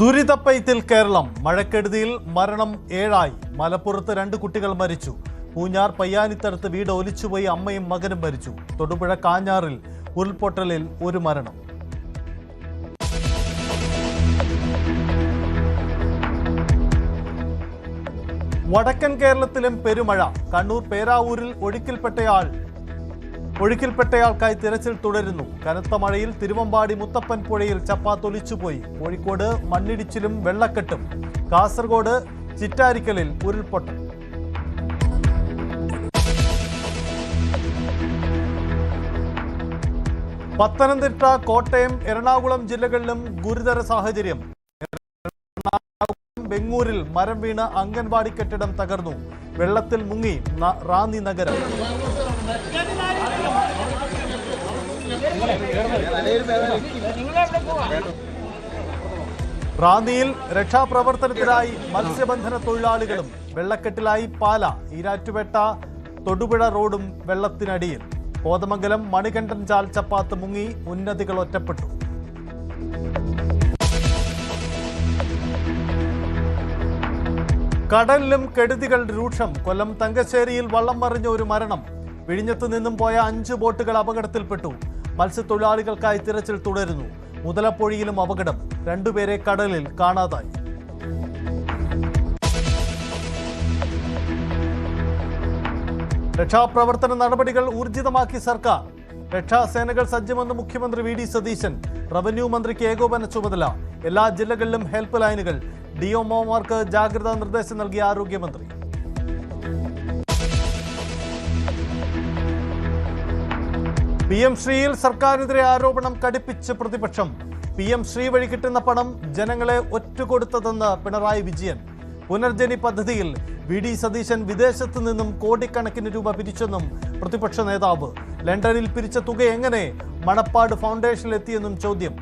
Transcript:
ദുരിതപ്പെയ്ത്തിൽ കേരളം. മഴക്കെടുതിയിൽ മരണം 7 മലപ്പുറത്ത് 2 കുട്ടികൾ മരിച്ചു. പൂഞ്ഞാർ പയ്യാനിത്തടത്ത് വീട് ഒലിച്ചുപോയി അമ്മയും മകനും മരിച്ചു. തൊടുപുഴ കാഞ്ഞാറിൽ ഉരുൾപൊട്ടലിൽ 1 മരണം. വടക്കൻ കേരളത്തിലും പെരുമഴ. കണ്ണൂർ പേരാവൂരിൽ ഒഴുക്കിൽപ്പെട്ടയാൾക്കായി തിരച്ചിൽ തുടരുന്നു. കനത്ത മഴയിൽ തിരുവമ്പാടി മുത്തപ്പൻ പുഴയിൽ ചപ്പാത്തൊലിച്ചുപോയി. കോഴിക്കോട് മണ്ണിടിച്ചിലും വെള്ളക്കെട്ടും. കാസർഗോഡ് ചിറ്റാരിക്കലിൽ ഉരുൾപൊട്ടൽ. പത്തനംതിട്ട, കോട്ടയം, എറണാകുളം ജില്ലകളിലും ഗുരുതര സാഹചര്യം. ബെങ്ങൂരിൽ മരം വീണ് അംഗൻവാടി കെട്ടിടം തകർന്നു. വെള്ളത്തിൽ മുങ്ങി റാന്നി നഗരം. റാന്നിയിൽ രക്ഷാപ്രവർത്തനത്തിനായി മത്സ്യബന്ധന തൊഴിലാളികളും. വെള്ളക്കെട്ടിലായി പാല. ഈരാറ്റുപേട്ട തൊടുപുഴ റോഡും വെള്ളത്തിനടിയിൽ. കോതമംഗലം മണികണ്ഠൻ ചാൽ ചപ്പാത്ത് മുങ്ങി. ഉന്നതികൾ ഒറ്റപ്പെട്ടു. കടലിലും കെടുതികൾ രൂക്ഷം. കൊല്ലം തങ്കശ്ശേരിയിൽ വള്ളം മറിഞ്ഞ 1 മരണം. വിഴിഞ്ഞത്തു നിന്നും പോയ 5 ബോട്ടുകൾ അപകടത്തിൽപ്പെട്ടു. മത്സ്യത്തൊഴിലാളികൾക്കായി തിരച്ചിൽ തുടരുന്നു. മുതലപ്പൊഴിയിലും അപകടം. 2 പേരെ കടലിൽ കാണാതായി. രക്ഷാപ്രവർത്തന നടപടികൾ ഊർജിതമാക്കി സർക്കാർ. രക്ഷാസേനകൾ സജ്ജമെന്ന് മുഖ്യമന്ത്രി വി ഡി സതീശൻ. റവന്യൂ മന്ത്രിക്ക് ഏകോപന ചുമതല. എല്ലാ ജില്ലകളിലും ഹെൽപ്പ് ലൈനുകൾ. ഡിഎംഒമാർക്ക് ജാഗ്രതാ നിർദ്ദേശം നൽകിയ ആരോഗ്യമന്ത്രി. PM ശ്രീയിൽ സർക്കാരിനെതിരെ ആരോപണം കടുപ്പിച്ച് പ്രതിപക്ഷം. PM ശ്രീ വഴി കിട്ടുന്ന പണം ജനങ്ങളെ ഒറ്റുകൊടുത്തതെന്ന് പിണറായി വിജയൻ. പുനർജനി പദ്ധതിയിൽ വി ഡി സതീശൻ വിദേശത്തു നിന്നും കോടിക്കണക്കിന് രൂപ പിരിച്ചെന്നും പ്രതിപക്ഷ നേതാവ്. ലണ്ടനിൽ പിരിച്ച തുക എങ്ങനെ മണപ്പാട് ഫൗണ്ടേഷനിലെത്തിയെന്നും ചോദ്യം.